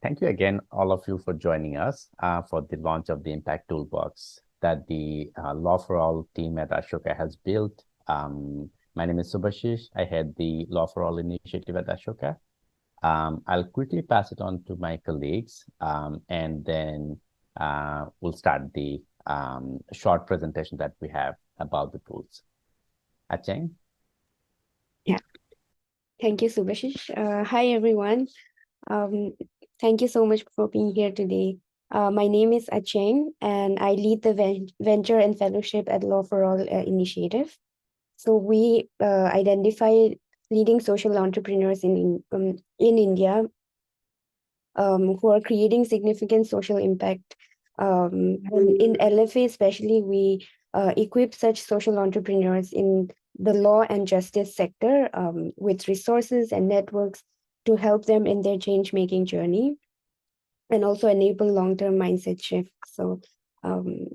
thank you again, all of you, for joining us for the launch of the Impact Toolbox that the Law for All team at Ashoka has built. My name is Subhashish. I head the Law for All initiative at Ashoka. I'll quickly pass it on to my colleagues, and then we'll start the short presentation that we have about the tools. Acheng? Yeah, thank you, Subhashish. Hi, everyone. Um, Thank you so much for being here today. My name is Acheng, and I lead the Venture and Fellowship at Law for All initiative. So we identify leading social entrepreneurs in India who are creating significant social impact. And in LFA especially, we equip such social entrepreneurs in the law and justice sector with resources and networks to help them in their change-making journey and also enable long-term mindset shift. So um,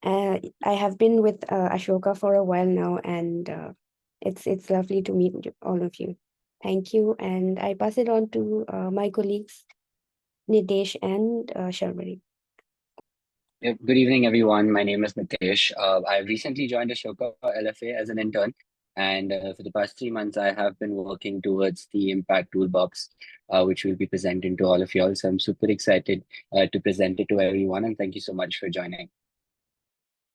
I have been with Ashoka for a while now, and it's lovely to meet all of you. Thank you, and I pass it on to my colleagues, Nitesh and Sharmari. Yep. Good evening, everyone. My name is Nitesh. I recently joined Ashoka LFA as an intern, and for the past 3 months, I have been working towards the Impact Toolbox, which will be presenting to all of you all. So I'm super excited to present it to everyone, and thank you so much for joining.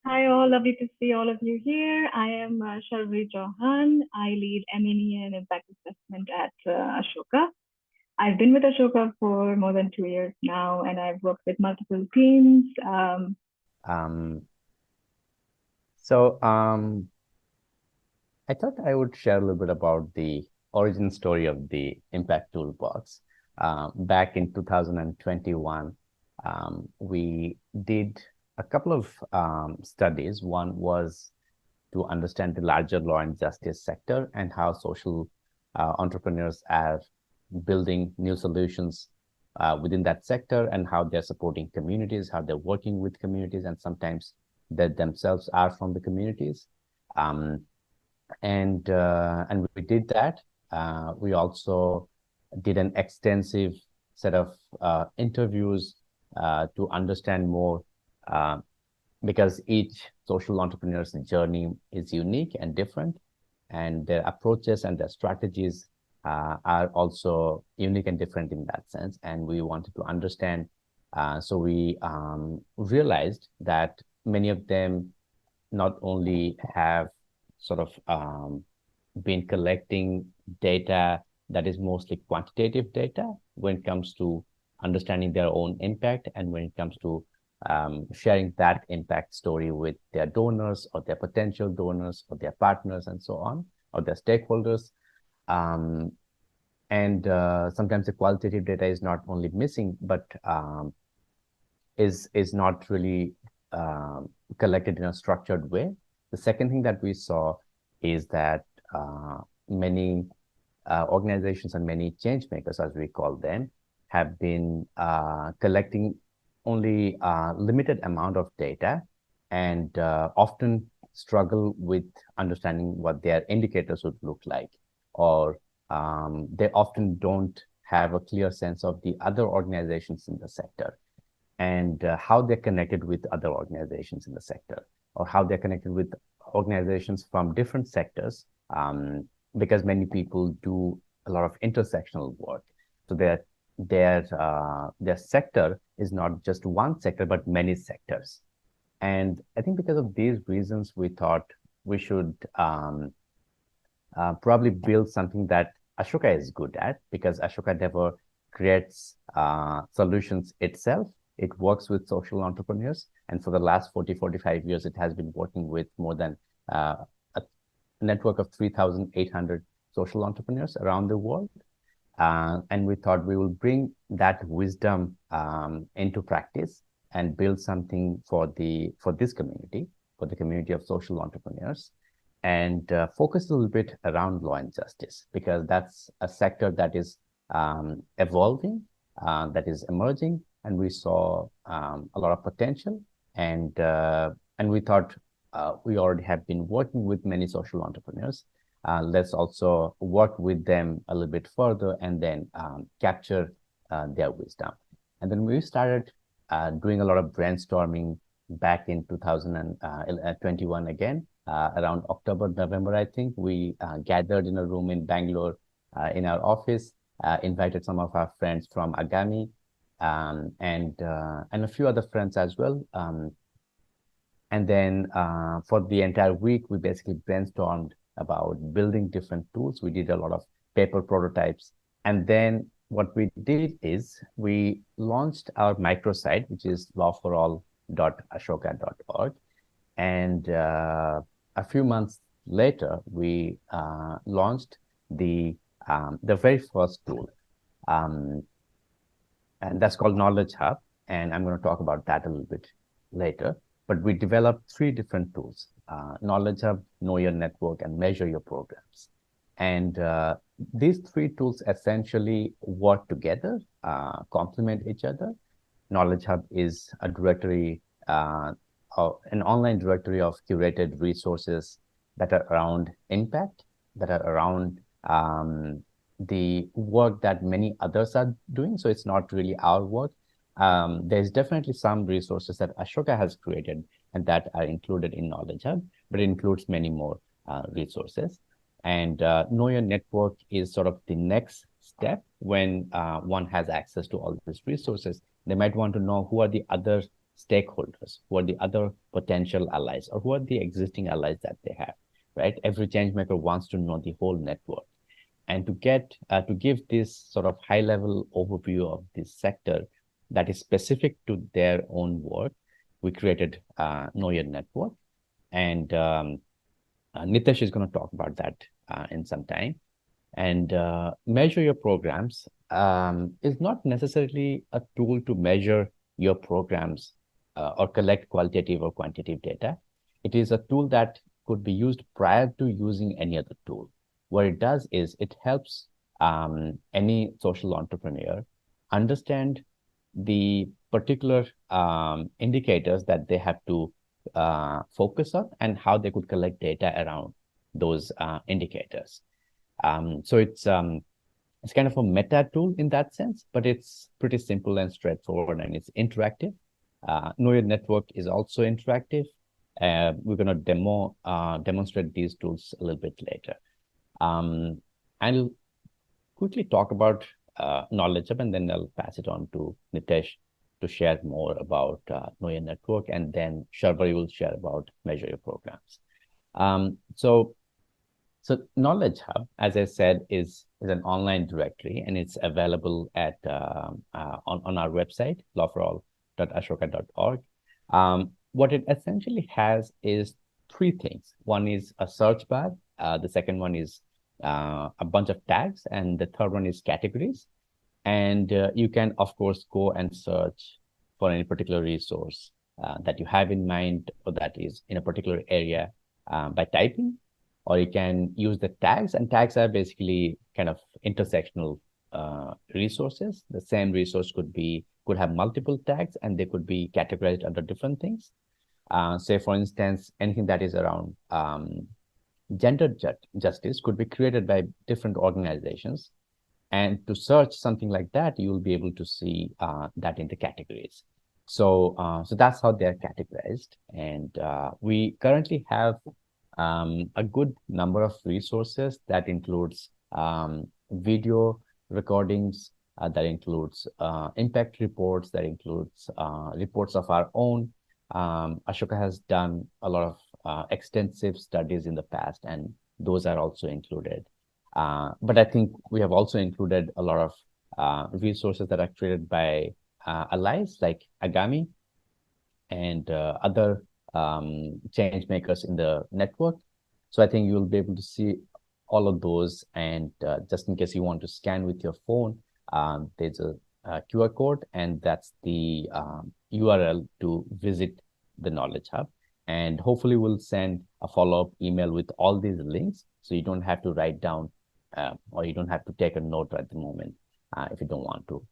Hi all, lovely to see all of you here. I am Sharvi Chauhan. I lead M&E and Impact Assessment at Ashoka. I've been with Ashoka for more than 2 years now, and I've worked with multiple teams. I thought I would share a little bit about the origin story of the Impact Toolbox. Back in 2021, we did a couple of studies. One was to understand the larger law and justice sector and how social entrepreneurs are building new solutions within that sector, and how they're supporting communities, how they're working with communities, and sometimes they themselves are from the communities. And we did that. We also did an extensive set of interviews to understand more, because each social entrepreneur's journey is unique and different, and their approaches and their strategies are also unique and different in that sense. And we wanted to understand. So we realized that many of them not only have sort of been collecting data that is mostly quantitative data when it comes to understanding their own impact, and when it comes to sharing that impact story with their donors or their potential donors or their partners and so on, or their stakeholders. Sometimes the qualitative data is not only missing, but is not really collected in a structured way. The second thing that we saw is that many organizations and many change makers, as we call them, have been collecting only a limited amount of data, and often struggle with understanding what their indicators would look like, or they often don't have a clear sense of the other organizations in the sector, and how they're connected with other organizations in the sector, or how they're connected with organizations from different sectors, because many people do a lot of intersectional work. So their sector is not just one sector, but many sectors. And I think because of these reasons, we thought we should probably build something that Ashoka is good at, because Ashoka never creates solutions itself. It works with social entrepreneurs. And for the last 45 years, it has been working with more than a network of 3,800 social entrepreneurs around the world. And we thought we will bring that wisdom into practice and build something for this community, for the community of social entrepreneurs, and focus a little bit around law and justice, because that's a sector that is evolving, that is emerging, and we saw a lot of potential. And we thought we already have been working with many social entrepreneurs. Let's also work with them a little bit further, and then capture their wisdom. And then we started doing a lot of brainstorming back in 2021 again, around October, November, I think. We gathered in a room in Bangalore in our office, invited some of our friends from Agami, and a few other friends as well. And then for the entire week, we basically brainstormed about building different tools. We did a lot of paper prototypes. And then what we did is we launched our microsite, which is lawforall.ashoka.org. And a few months later, we launched the very first tool. And that's called Knowledge Hub. And I'm going to talk about that a little bit later. But we developed three different tools, Knowledge Hub, Know Your Network, and Measure Your Programs. And these three tools essentially work together, complement each other. Knowledge Hub is a directory, an online directory of curated resources that are around impact, that are around the work that many others are doing. So it's not really our work. There's definitely some resources that Ashoka has created and that are included in Knowledge Hub, but it includes many more resources. And Know Your Network is sort of the next step when one has access to all these resources. They might want to know who are the other stakeholders, who are the other potential allies, or who are the existing allies that they have, right? Every change maker wants to know the whole network. And to give this sort of high-level overview of this sector that is specific to their own work, we created Know Your Network. And Nitesh is going to talk about that in some time. And Measure Your Programs is not necessarily a tool to measure your programs or collect qualitative or quantitative data. It is a tool that could be used prior to using any other tool. What it does is it helps any social entrepreneur understand the particular indicators that they have to focus on and how they could collect data around those indicators. So it's kind of a meta tool in that sense, but it's pretty simple and straightforward, and it's interactive. Know Your Network is also interactive. We're going to demonstrate these tools a little bit later. I'll quickly talk about Knowledge Hub, and then I'll pass it on to Nitesh to share more about Know Your Network, and then Sharvari will share about Measure Your Programs. So Knowledge Hub, as I said, is an online directory, and it's available at on our website, lawforall.ashoka.org. What it essentially has is three things. One is a search bar. The second one is a bunch of tags, and the third one is categories. And you can, of course, go and search for any particular resource that you have in mind or that is in a particular area by typing, or you can use the tags, and tags are basically kind of intersectional resources. The same resource could have multiple tags, and they could be categorized under different things. Say, for instance, anything that is around gender justice could be created by different organizations. And to search something like that, you will be able to see that in the categories. So that's how they're categorized. And we currently have a good number of resources that includes video recordings, that includes impact reports, that includes reports of our own. Ashoka has done a lot of extensive studies in the past, and those are also included. But I think we have also included a lot of resources that are created by allies like Agami and other change makers in the network. So I think you'll be able to see all of those. And just in case you want to scan with your phone, there's a QR code, and that's the URL to visit the Knowledge Hub. And hopefully we'll send a follow-up email with all these links, so you don't have to write down or you don't have to take a note at the moment if you don't want to.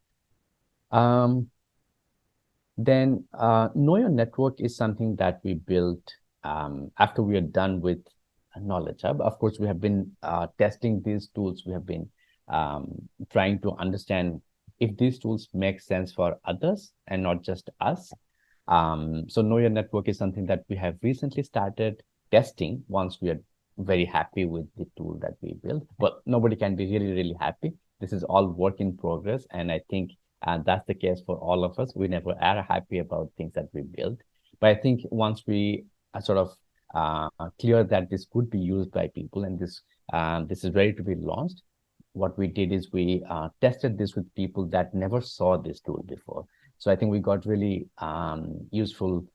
Then Know Your Network is something that we built after we are done with Knowledge Hub. Of course, we have been testing these tools. We have been trying to understand if these tools make sense for others and not just us. So Know Your Network is something that we have recently started testing once we are very happy with the tool that we built. But nobody can be really, really happy. This is all work in progress. And I think that's the case for all of us. We never are happy about things that we build. But I think once we sort of clear that this could be used by people and this is ready to be launched, what we did is we tested this with people that never saw this tool before. So I think we got really useful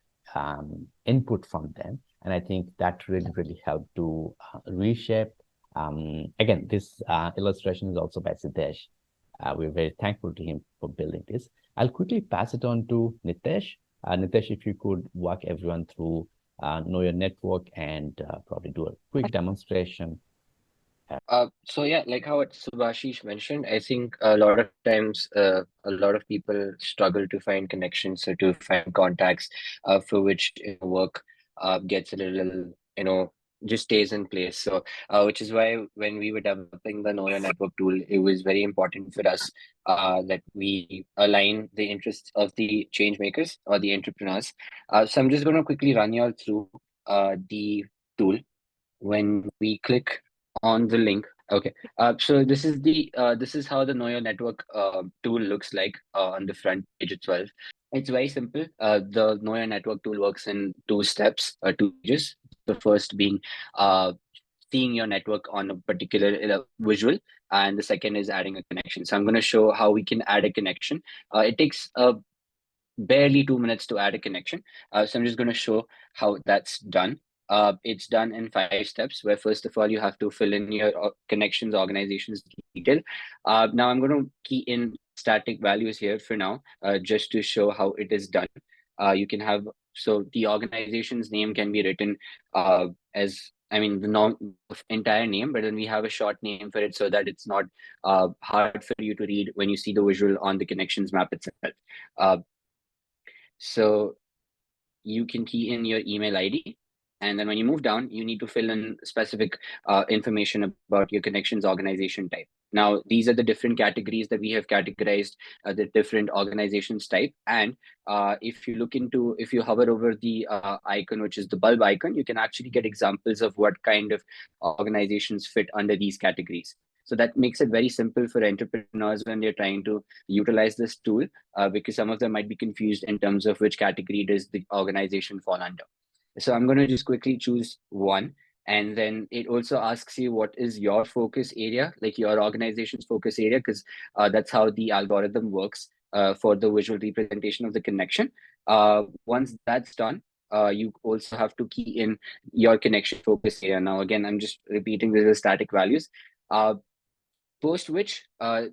input from them. And I think that really, really helped to reshape. Again, this illustration is also by Siddesh. We're very thankful to him for building this. I'll quickly pass it on to Nitesh. Nitesh, if you could walk everyone through Know Your Network and probably do a quick demonstration. So yeah, like how Subhashish mentioned, I think a lot of times a lot of people struggle to find connections or to find contacts for which work gets a little, just stays in place. So which is why when we were developing the Know Your Network tool, it was very important for us that we align the interests of the change makers or the entrepreneurs. So I'm just going to quickly run you all through the tool. When we click on the link, okay, so this is how the Know Your Network tool looks like on the front page itself. It's very simple. The Know Your Network tool works in two steps, two stages. The first being seeing your network on a particular visual, and the second is adding a connection. So I'm going to show how we can add a connection. It takes barely 2 minutes to add a connection. So I'm just going to show how that's done. It's done in 5 steps, where first of all, you have to fill in your connections organizations detail. Now I'm going to key in static values here for now, just to show how it is done. You can have, so the organization's name can be written as, the entire name, but then we have a short name for it so that it's not hard for you to read when you see the visual on the connections map itself. So you can key in your email ID. And then when you move down, you need to fill in specific information about your connections organization type. Now, these are the different categories that we have categorized the different organizations type. And if you hover over the icon, which is the bulb icon, you can actually get examples of what kind of organizations fit under these categories. So that makes it very simple for entrepreneurs when they're trying to utilize this tool, because some of them might be confused in terms of which category does the organization fall under. So I'm going to just quickly choose one. And then it also asks you what is your focus area, like your organization's focus area, because that's how the algorithm works for the visual representation of the connection. Once that's done, you also have to key in your connection focus area. Now, again, I'm just repeating these are static values. Post which, the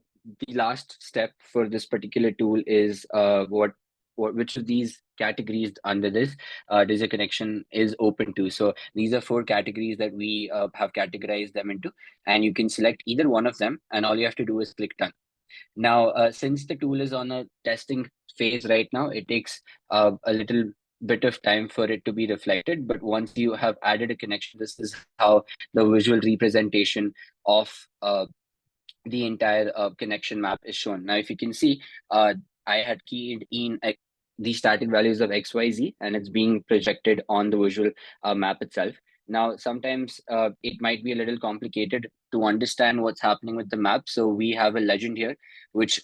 last step for this particular tool is which of these categories under this does a connection is open to. So these are 4 categories that we have categorized them into, and you can select either one of them, and all you have to do is click done. Now, since the tool is on a testing phase right now, it takes a little bit of time for it to be reflected. But once you have added a connection, this is how the visual representation of the entire connection map is shown. Now, if you can see, I had keyed in the static values of XYZ, and it's being projected on the visual map itself. Now, sometimes it might be a little complicated to understand what's happening with the map. So we have a legend here, which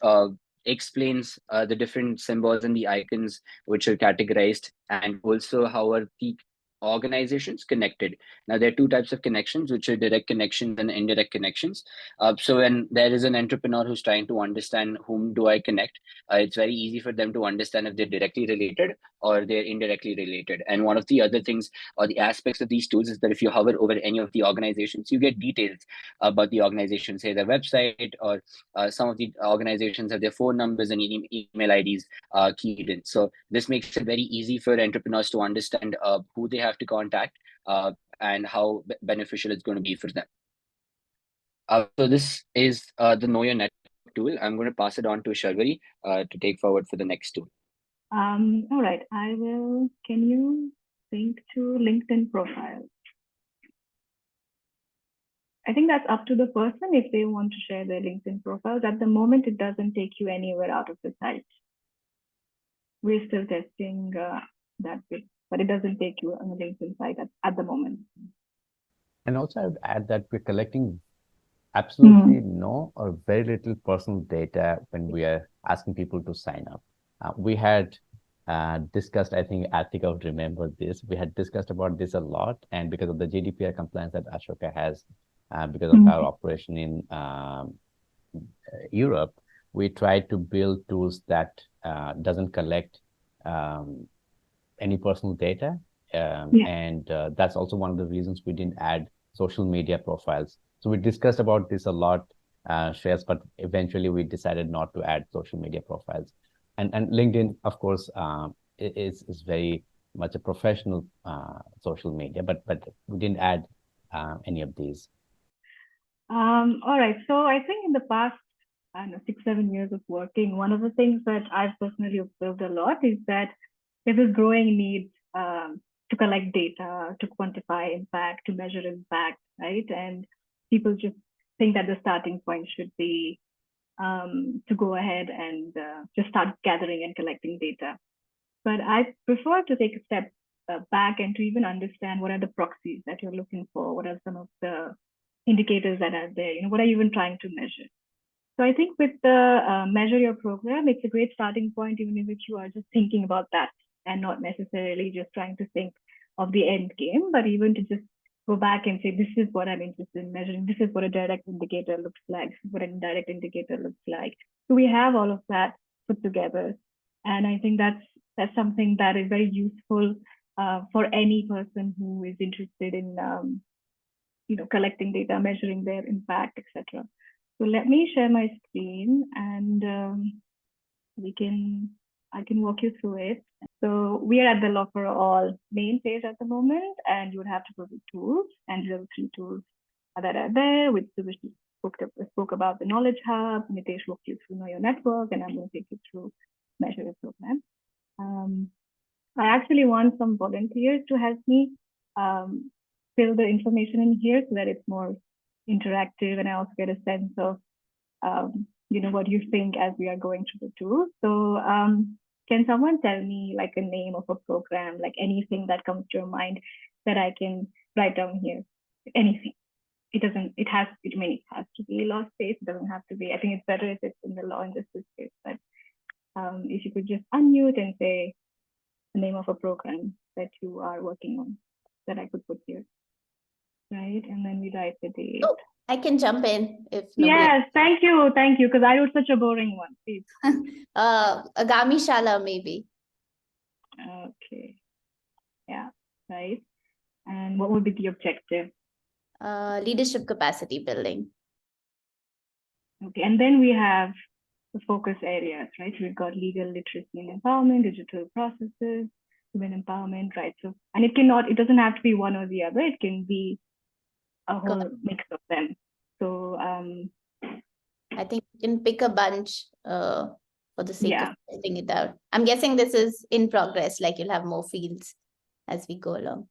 explains the different symbols and the icons which are categorized, and also how are the organizations connected. Now, there are 2 types of connections, which are direct connections and indirect connections. So when there is an entrepreneur who's trying to understand whom do I connect, it's very easy for them to understand if they're directly related or they're indirectly related. And one of the other things or the aspects of these tools is that if you hover over any of the organizations, you get details about the organization, say their website, or some of the organizations have their phone numbers and email IDs keyed in. So this makes it very easy for entrepreneurs to understand who they have to contact and how beneficial it's going to be for them. So this is the Know Your Network tool. I'm going to pass it on to Sharvari to take forward for the next tool. All right, I will. Can you sync to LinkedIn profile? I think that's up to the person if they want to share their LinkedIn profiles. At the moment, it doesn't take you anywhere out of the site. We're still testing that bit, but it doesn't take you on the LinkedIn site at the moment. And also, I would add that we're collecting absolutely no or very little personal data when we are asking people to sign up. We had discussed, I think Atika would remember this, we had discussed about this a lot, and because of the GDPR compliance that Ashoka has, because of our operation in Europe, we tried to build tools that doesn't collect any personal data. And that's also one of the reasons we didn't add social media profiles. So we discussed about this a lot, Shreyas, but eventually we decided not to add social media profiles. And LinkedIn, of course, is very much a professional social media, but we didn't add any of these. All right. So I think in the past, I don't know, 6-7 years of working, one of the things that I've personally observed a lot is that there's this growing need to collect data, to quantify impact, to measure impact, right? And people just think that the starting point should be to go ahead and just start gathering and collecting data. But I prefer to take a step back and to even understand what are the proxies that you're looking for, what are some of the indicators that are there, what are you even trying to measure? So I think with the measure your program, it's a great starting point, even if you are just thinking about that and not necessarily just trying to think of the end game, but even to just go back and say, this is what I'm interested in measuring. This is what a direct indicator looks like. This is what an indirect indicator looks like. So we have all of that put together. And I think that's something that is very useful for any person who is interested in collecting data, measuring their impact, etc. So let me share my screen and I can walk you through it. So we are at the Law for All main page at the moment, and you would have to go to tools, and there are 3 tools that are there, which spoke about the Knowledge Hub. Nitesh walked you through Know Your Network, and I'm going to take you through Measure Your Program. I actually want some volunteers to help me fill the information in here so that it's more interactive, and I also get a sense of what you think as we are going through the tool. So can someone tell me like a name of a program, like anything that comes to your mind that I can write down here? Anything. It has to be law space. It doesn't have to be. I think it's better if it's in the law and justice space. But if you could just unmute and say the name of a program that you are working on that I could put here. Right, and then we write the date. Oh, I can jump in if yes, thank you, because I wrote such a boring one. Please. Agami Shala maybe. Okay. Yeah, right. And what would be the objective? Leadership capacity building. Okay, and then we have the focus areas, right? So we've got legal literacy and empowerment, digital processes, women empowerment, right? So, and it doesn't have to be one or the other. It can be a whole mix of them. So I think you can pick a bunch for the sake of testing it out. I'm guessing this is in progress, like you'll have more fields as we go along.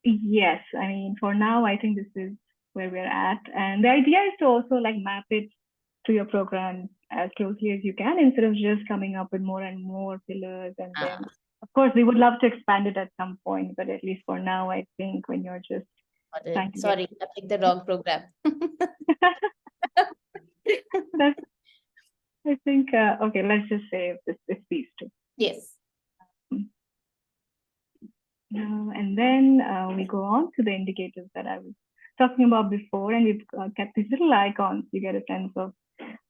Yes, I mean, for now, I think this is where we're at. And the idea is to also like map it to your program as closely as you can, instead of just coming up with more and more pillars. And then, of course, we would love to expand it at some point, but at least for now, I think when you're just Sorry, I picked the wrong program. I think, okay, let's just say these 2. Yes. And then we go on to the indicators that I was talking about before, and we've kept these little icons. You get a sense of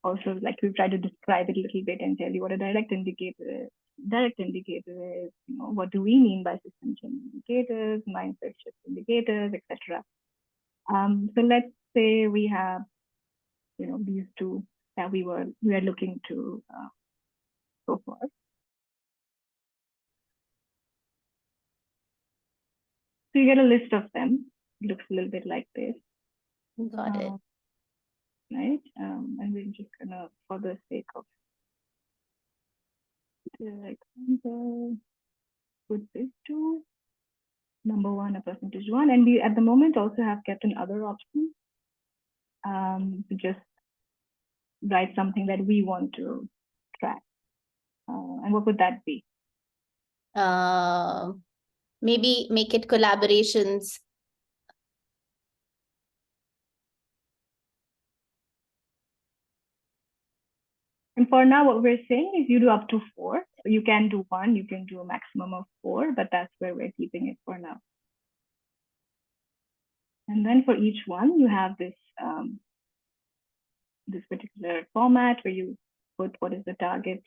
also, like, we've tried to describe it a little bit and tell you what a direct indicator is. Direct indicator is, what do we mean by system change indicators, mindset shift indicators, etc. So let's say we have, these 2 that we are looking to go for. So you get a list of them. It looks a little bit like this. Got it. Right, and we're just gonna, for the sake of the example, put this 2. Number 1, a percentage 1, and we at the moment also have kept an other option. to just write something that we want to track. And what would that be? Maybe make it collaborations. And for now, what we're saying is you do up to 4. You can do 1, you can do a maximum of 4, but that's where we're keeping it for now. And then for each one, you have this this particular format where you put what is the target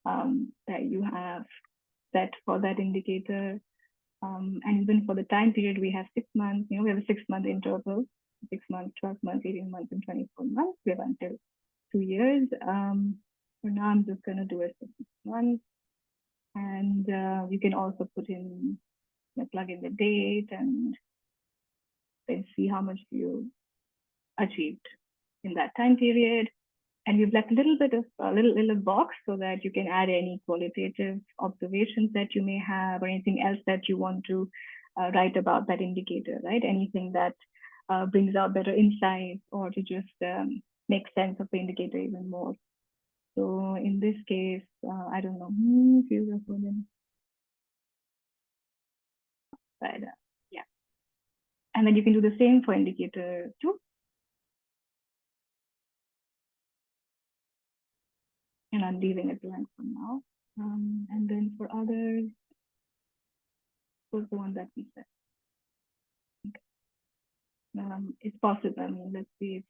that you have set for that indicator. And even for the time period, we have 6 months. We have a 6-month interval, 6 months, 12 months, 18 months, and 24 months. We have until 2 years. For now, I'm just going to do a 6 months. And you can also put in, plug in the date and then see how much you achieved in that time period. And we've left a little bit of a little box so that you can add any qualitative observations that you may have or anything else that you want to write about that indicator, right? Anything that brings out better insights or to just make sense of the indicator even more. So in this case, I don't know, but yeah. And then you can do the same for indicator 2. And I'm leaving it blank for now. And then for others, was the one that we said. Okay. It's possible. I mean, let's see.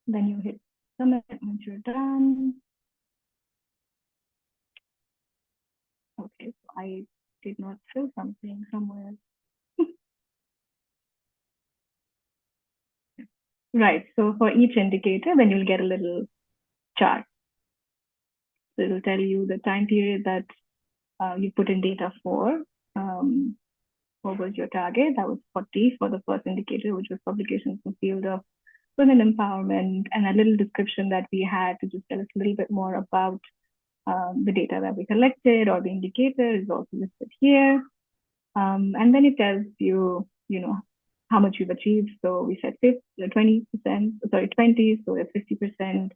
Then you hit submit once you're done. Okay, so I did not fill something somewhere. Right, so for each indicator, then you'll get a little chart. So it'll tell you the time period that you put in data for. What was your target? That was 40 for the first indicator, which was publications in the field of women empowerment, and a little description that we had to just tell us a little bit more about the data that we collected, or the indicator is also listed here. And then it tells you, how much you've achieved. So we said 20%, sorry, 20, so 50%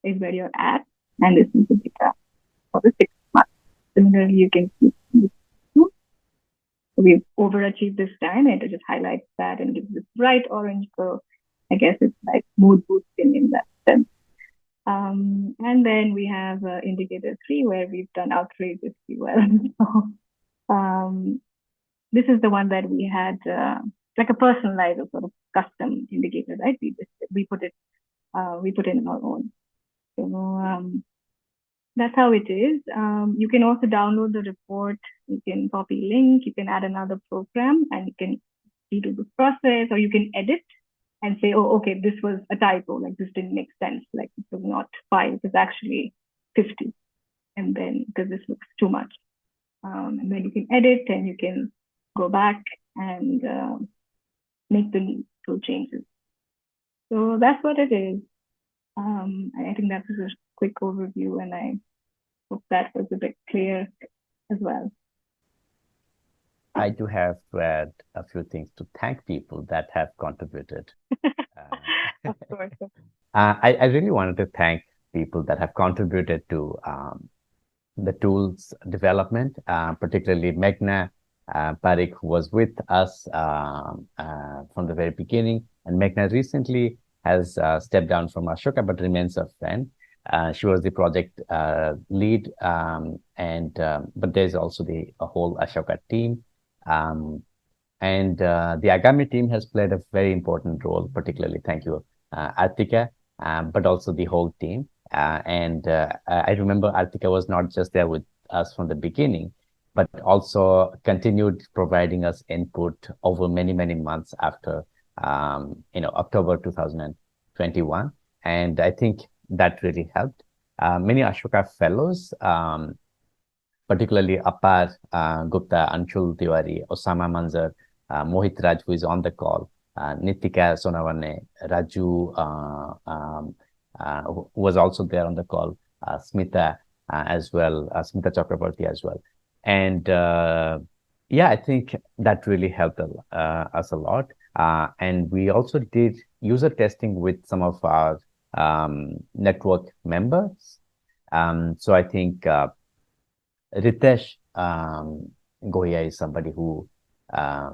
is where you're at. And this is the data for the 6 months. Similarly, you can see we've overachieved this time, and it just highlights that and gives this bright orange. So I guess it's like mood boosting in that sense. And then we have indicator 3, where we've done outrageously well. So, this is the one that we had like a personalized or sort of custom indicator, right? We put in our own. So that's how it is. You can also download the report. You can copy link. You can add another program, and you can redo the process, or you can edit and say, oh, okay, this was a typo. Like this didn't make sense. Like it was not 5, it was actually 50. And then because this looks too much. And then you can edit, and you can go back and make the needful changes. So that's what it is. I think that was a quick overview, and I hope that was a bit clear as well. I do have to add a few things to thank people that have contributed. Of course. I really wanted to thank people that have contributed to the tools development, particularly Meghna Parikh, who was with us from the very beginning. And Meghna recently has stepped down from Ashoka, but remains a friend. She was the project lead, but there's also a whole Ashoka team. And the Agami team has played a very important role, particularly, thank you, Artika, but also the whole team. I remember Artika was not just there with us from the beginning, but also continued providing us input over many, many months after, October 2021. And I think that really helped. Many Ashoka fellows, particularly Apar Gupta, Anshul Tiwari, Osama Manzar, Mohit Raj, who is on the call, Nitika Sonavane, Raju, who was also there on the call, Smita as well, Smita Chakraborty as well. And, Yeah, I think that really helped us a lot. And we also did user testing with some of our network members. So I think Ritesh Goya is somebody who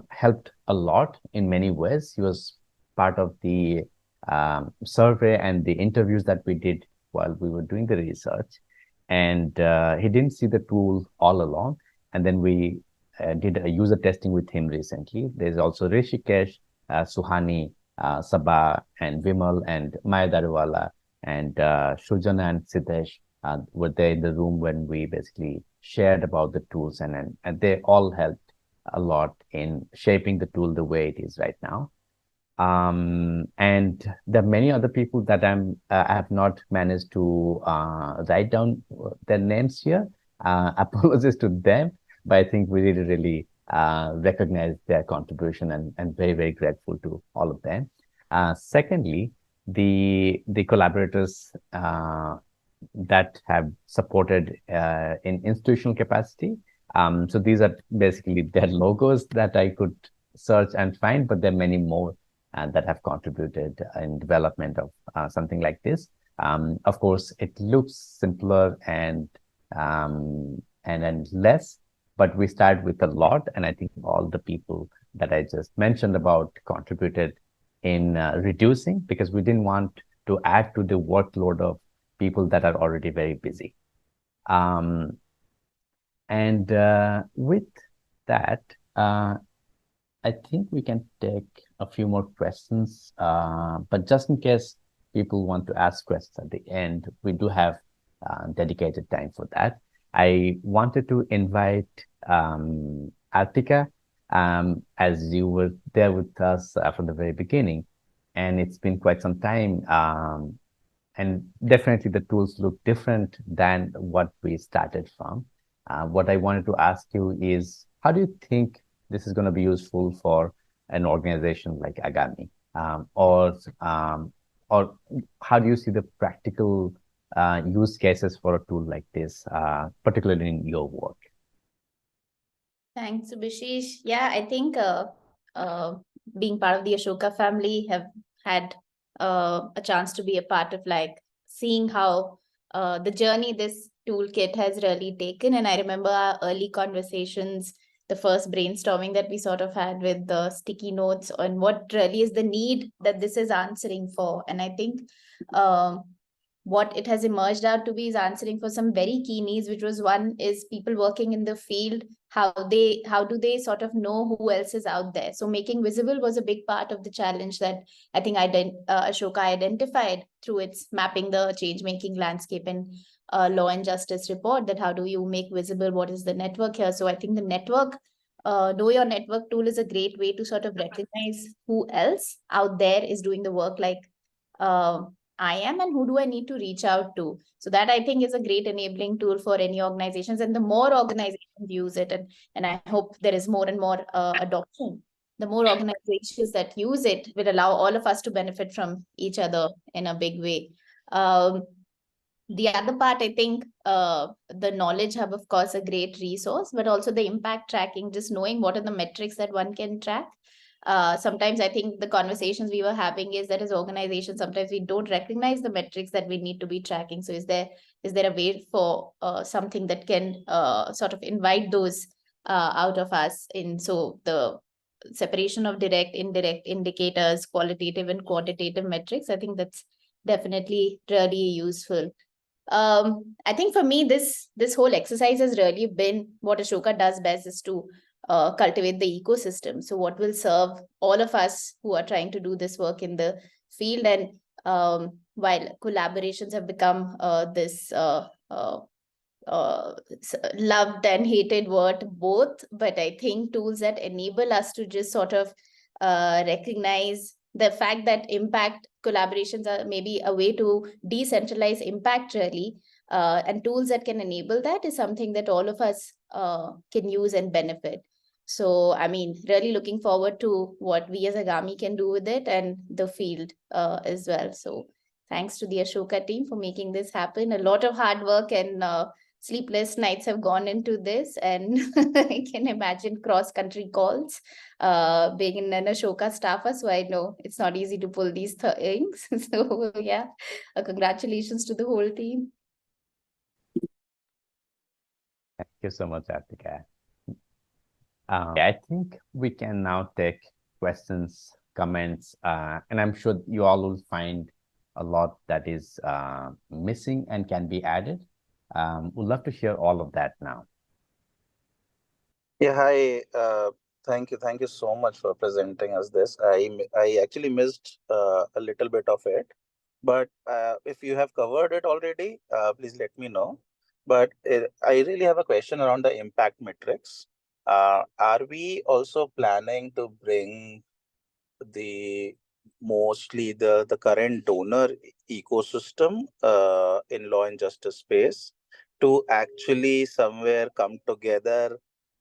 helped a lot in many ways. He was part of the survey and the interviews that we did while we were doing the research. And he didn't see the tool all along. And then we did a user testing with him recently. There's also Rishikesh, Suhani, Sabah, and Vimal, and Maya Darwala, and Shujana and Siddesh were there in the room when we basically shared about the tools, and they all helped a lot in shaping the tool the way it is right now. And there are many other people that I have not managed to write down their names here. Apologies to them, but I think we really recognize their contribution and very, very grateful to all of them. Secondly, the collaborators that have supported in institutional capacity. So these are basically their logos that I could search and find, but there are many more that have contributed in development of something like this. Of course, it looks simpler and less, but we start with a lot, and I think all the people that I just mentioned about contributed in reducing, because we didn't want to add to the workload of people that are already very busy. And with that, I think we can take a few more questions, but just in case people want to ask questions at the end, we do have dedicated time for that. I wanted to invite Artika, as you were there with us from the very beginning, and it's been quite some time. And definitely the tools look different than what we started from. What I wanted to ask you is, how do you think this is going to be useful for an organization like Agami? Or how do you see the practical use cases for a tool like this, particularly in your work? Thanks, Subhashish. Yeah, I think being part of the Ashoka family, have had a chance to be a part of like seeing how the journey this toolkit has really taken. And I remember our early conversations, the first brainstorming that we sort of had with the sticky notes on what really is the need that this is answering for. And I think what it has emerged out to be is answering for some very key needs, which was one is people working in the field, how do they sort of know who else is out there. So making visible was a big part of the challenge that I think Ashoka identified through its mapping the change making landscape and law and justice report, that how do you make visible what is the network here. So I think the network know your network tool is a great way to sort of recognize who else out there is doing the work like I am, and who do I need to reach out to. So that I think is a great enabling tool for any organizations, and the more organizations use it, and I hope there is more and more adoption. The more organizations that use it will allow all of us to benefit from each other in a big way. The other part, I think, the knowledge hub, of course, a great resource, but also the impact tracking, just knowing what are the metrics that one can track. Sometimes I think the conversations we were having is that as organizations, sometimes we don't recognize the metrics that we need to be tracking. So is there a way for something that can sort of invite those out of us in? So the separation of direct, indirect indicators, qualitative and quantitative metrics, I think that's definitely really useful. I think for me, this whole exercise has really been what Ashoka does best, is to cultivate the ecosystem. So what will serve all of us who are trying to do this work in the field. And while collaborations have become this loved and hated word both, but I think tools that enable us to just sort of recognize the fact that impact collaborations are maybe a way to decentralize impact really, and tools that can enable that is something that all of us can use and benefit. So, I mean, really looking forward to what we as Agami can do with it, and the field as well. So thanks to the Ashoka team for making this happen. A lot of hard work and sleepless nights have gone into this, and I can imagine cross-country calls, being an Ashoka staffer, so I know it's not easy to pull these things. So yeah, congratulations to the whole team. Thank you so much, Artika. I think we can now take questions, comments, and I'm sure you all will find a lot that is missing and can be added. We'd love to hear all of that now. Yeah, hi. Thank you so much for presenting us this. I actually missed a little bit of it, but if you have covered it already, please let me know. But I really have a question around the impact metrics. Are we also planning to bring the mostly the current donor ecosystem in law and justice space to actually somewhere come together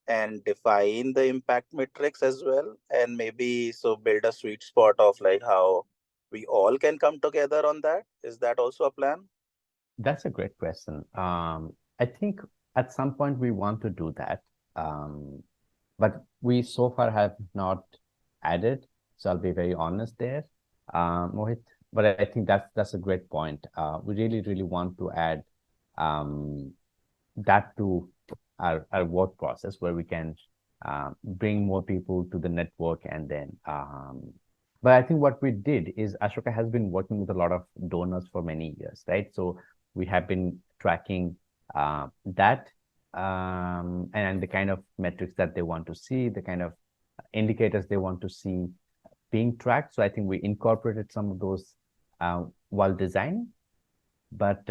and define the impact metrics as well, and maybe so build a sweet spot of like how we all can come together on that? Is that also a plan? That's a great question. I think at some point we want to do that, but we so far have not added. So I'll be very honest there, Mohit. But I think that's a great point. We really want to add that to our work process, where we can bring more people to the network, and then but I think what we did is Ashoka has been working with a lot of donors for many years, right? So we have been tracking that and the kind of metrics that they want to see, the kind of indicators they want to see being tracked. So I think we incorporated some of those while designing. But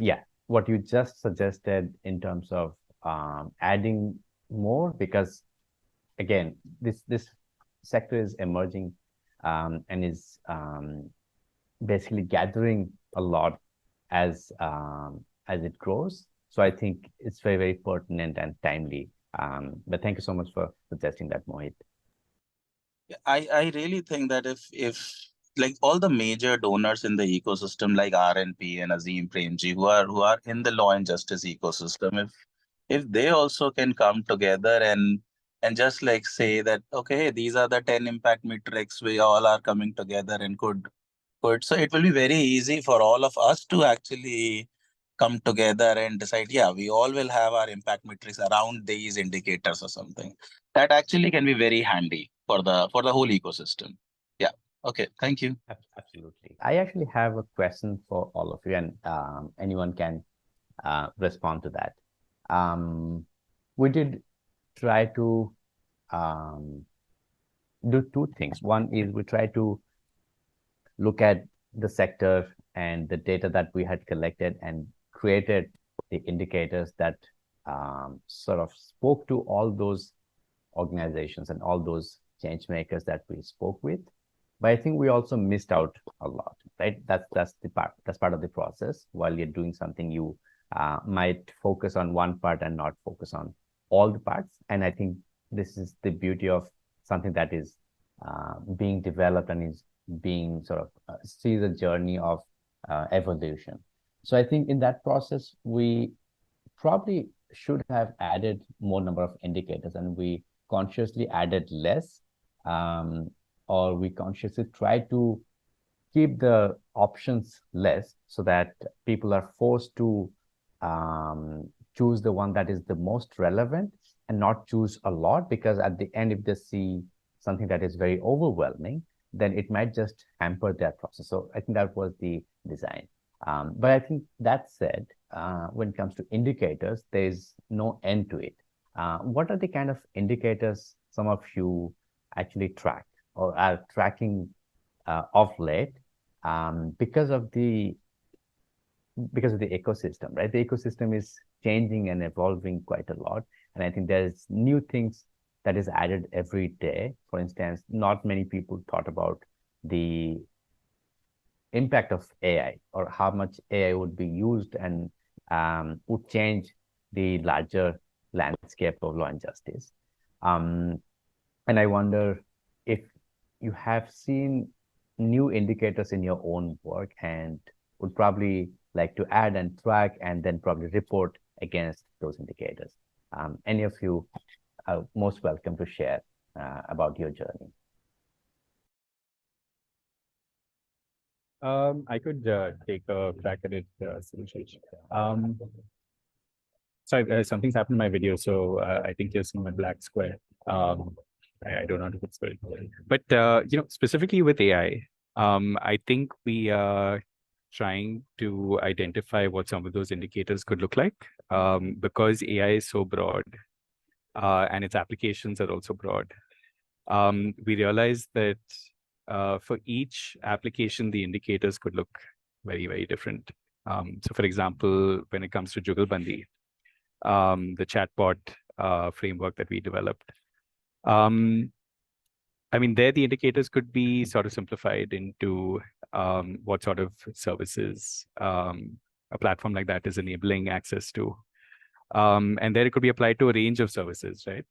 yeah, what you just suggested in terms of adding more, because again, this sector is emerging and is basically gathering a lot as it grows. So I think it's very pertinent and timely. But thank you so much for suggesting that, Mohit. I really think that if like all the major donors in the ecosystem like RNP and Azim Premji who are in the law and justice ecosystem, if they also can come together and just like say that, okay, these are the 10 impact metrics, we all are coming together and could so it will be very easy for all of us to actually come together and decide, yeah, we all will have our impact metrics around these indicators or something. That actually can be very handy for the whole ecosystem. Yeah. Okay. Thank you. Absolutely. I actually have a question for all of you, and anyone can respond to that. We did try to do two things. One is we try to look at the sector and the data that we had collected and created the indicators that sort of spoke to all those organizations and all those change makers that we spoke with. But I think we also missed out a lot, right? That's part of the process. While you're doing something, you might focus on one part and not focus on all the parts. And I think this is the beauty of something that is being developed and is being sort of see the journey of evolution. So I think in that process, we probably should have added more number of indicators, and we consciously added less, or we consciously try to keep the options less so that people are forced to choose the one that is the most relevant and not choose a lot, because at the end, if they see something that is very overwhelming, then it might just hamper their process. So I think that was the design. But I think that said, when it comes to indicators, there's no end to it. What are the kind of indicators some of you actually track or are tracking of late because of the ecosystem, right? The ecosystem is changing and evolving quite a lot. And I think there's new things that is added every day. For instance, not many people thought about the impact of AI or how much AI would be used and would change the larger landscape of law and justice. And I wonder if you have seen new indicators in your own work and would probably like to add and track and then probably report against those indicators. Any of you are most welcome to share about your journey. I could take a crack at it, sorry, something's happened in my video, so I think you're seeing my black square. I don't know if it's good, but specifically with AI, I think we are trying to identify what some of those indicators could look like, because AI is so broad, and its applications are also broad. We realize that for each application, the indicators could look very, very different. So, for example, when it comes to Jugalbandi, the chatbot framework that we developed, I mean, there the indicators could be sort of simplified into what sort of services a platform like that is enabling access to. And there it could be applied to a range of services, right?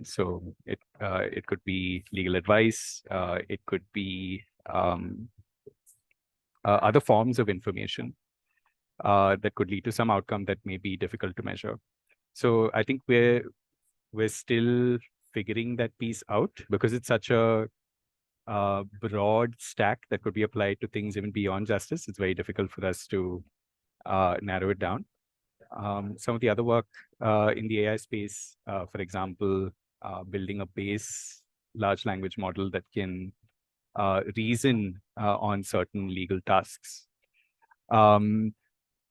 So it could be legal advice, it could be other forms of information that could lead to some outcome that may be difficult to measure. So I think we're still figuring that piece out because it's such a broad stack that could be applied to things even beyond justice. It's very difficult for us to narrow it down. Some of the other work in the AI space, for example, building a base large language model that can reason on certain legal tasks.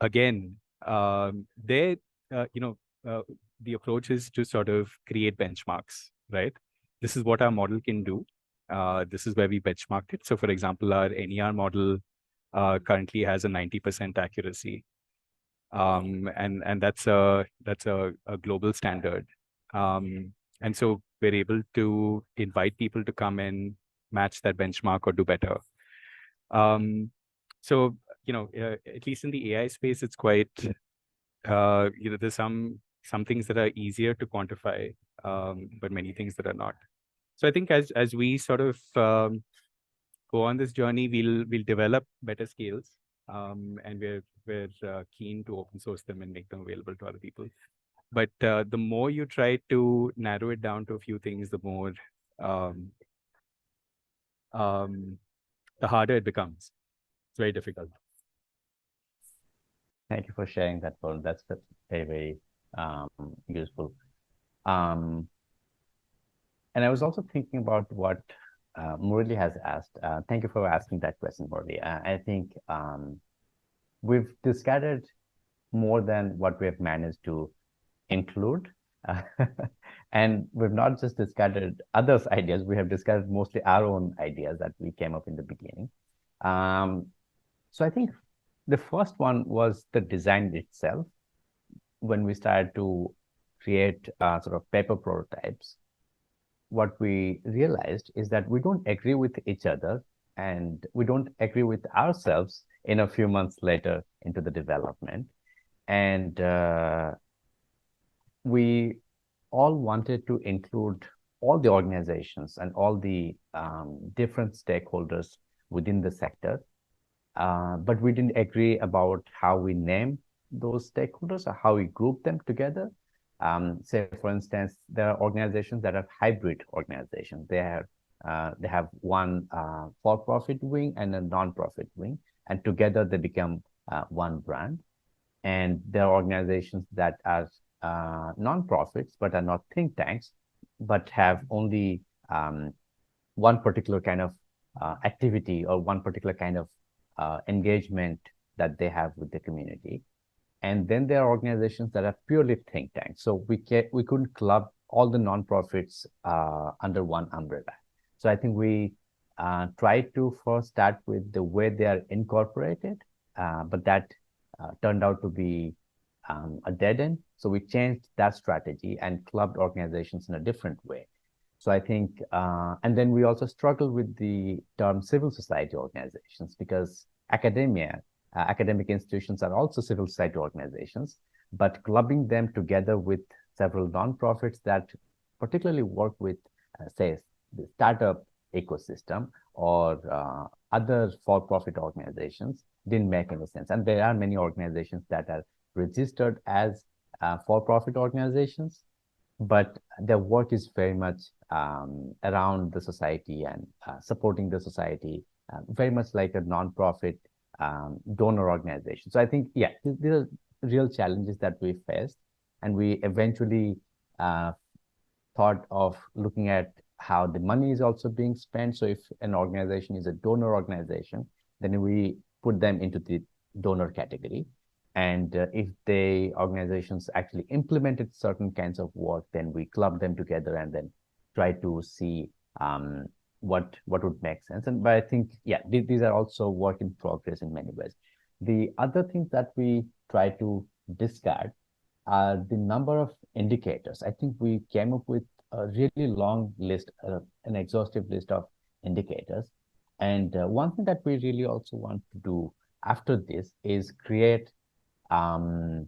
Again, there, the approach is to sort of create benchmarks, right? This is what our model can do. This is where we benchmarked it. So, for example, our NER model currently has a 90% accuracy. And that's a global standard. And so we're able to invite people to come and match that benchmark or do better. So, at least in the AI space, it's quite, there's some things that are easier to quantify, but many things that are not. So I think as we sort of go on this journey, we'll develop better scales, and we're keen to open source them and make them available to other people. But the more you try to narrow it down to a few things, the more the harder it becomes. It's very difficult. Thank you for sharing that, Paul. That's very, very useful. And I was also thinking about what Murali has asked. Thank you for asking that question, Murali. I think we've discarded more than what we have managed to include. And we've not just discarded others' ideas, we have discarded mostly our own ideas that we came up in the beginning. So I think the first one was the design itself. When we started to create sort of paper prototypes, what we realized is that we don't agree with each other and we don't agree with ourselves in a few months later into the development. And we all wanted to include all the organizations and all the different stakeholders within the sector. But we didn't agree about how we name those stakeholders or how we group them together. Say, for instance, there are organizations that are hybrid organizations. They have one for-profit wing and a non-profit wing, and together they become one brand. And there are organizations that are non-profits but are not think tanks, but have only one particular kind of activity or one particular kind of engagement that they have with the community. And then there are organizations that are purely think tanks. So we couldn't club all the nonprofits under one umbrella. So I think we tried to first start with the way they are incorporated, but that turned out to be a dead end. So we changed that strategy and clubbed organizations in a different way. So I think, and then we also struggled with the term civil society organizations, because academic institutions are also civil society organizations, but clubbing them together with several nonprofits that particularly work with, say, the startup ecosystem or other for-profit organizations didn't make any sense. And there are many organizations that are registered as for-profit organizations, but their work is very much around the society and supporting the society, very much like a non-profit donor organization. So I think, yeah, these are real challenges that we faced, and we eventually thought of looking at how the money is also being spent. So if an organization is a donor organization, then we put them into the donor category. And if the organizations actually implemented certain kinds of work, then we club them together and then try to see what would make sense. And but I think, yeah, these are also work in progress in many ways. The other things that we try to discard are the number of indicators. I think we came up with a really long list, an exhaustive list of indicators. And one thing that we really also want to do after this is create kind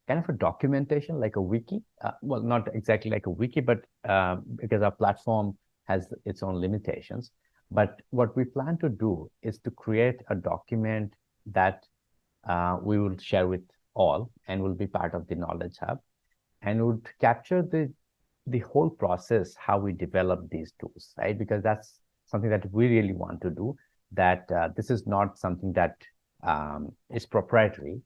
of a documentation, like a wiki. Well, not exactly like a wiki, but because our platform has its own limitations. But what we plan to do is to create a document that we will share with all and will be part of the Knowledge Hub, and would capture the whole process, how we develop these tools, right? Because that's something that we really want to do, that this is not something that is proprietary,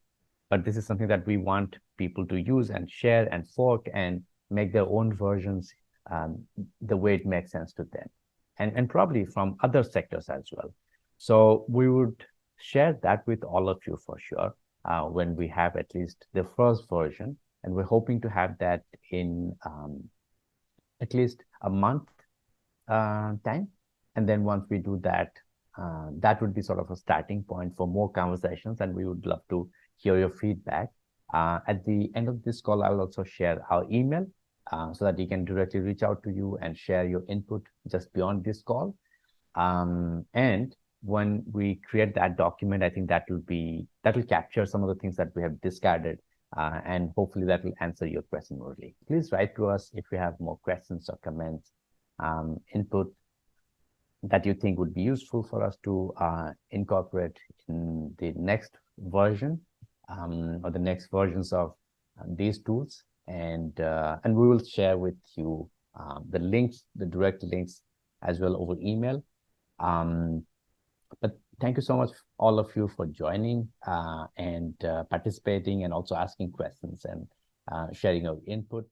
but this is something that we want people to use and share and fork and make their own versions the way it makes sense to them, and probably from other sectors as well. So we would share that with all of you for sure when we have at least the first version, and we're hoping to have that in at least a month time. And then once we do that, that would be sort of a starting point for more conversations, and we would love to hear your feedback. At the end of this call, I will also share our email so that you can directly reach out to you and share your input just beyond this call. And when we create that document, I think that will capture some of the things that we have discarded, and hopefully that will answer your question early. Please write to us if you have more questions or comments, input that you think would be useful for us to incorporate in the next version or the next versions of these tools. And we will share with you the links, the direct links as well over email. But thank you so much, all of you, for joining and participating, and also asking questions and sharing your input.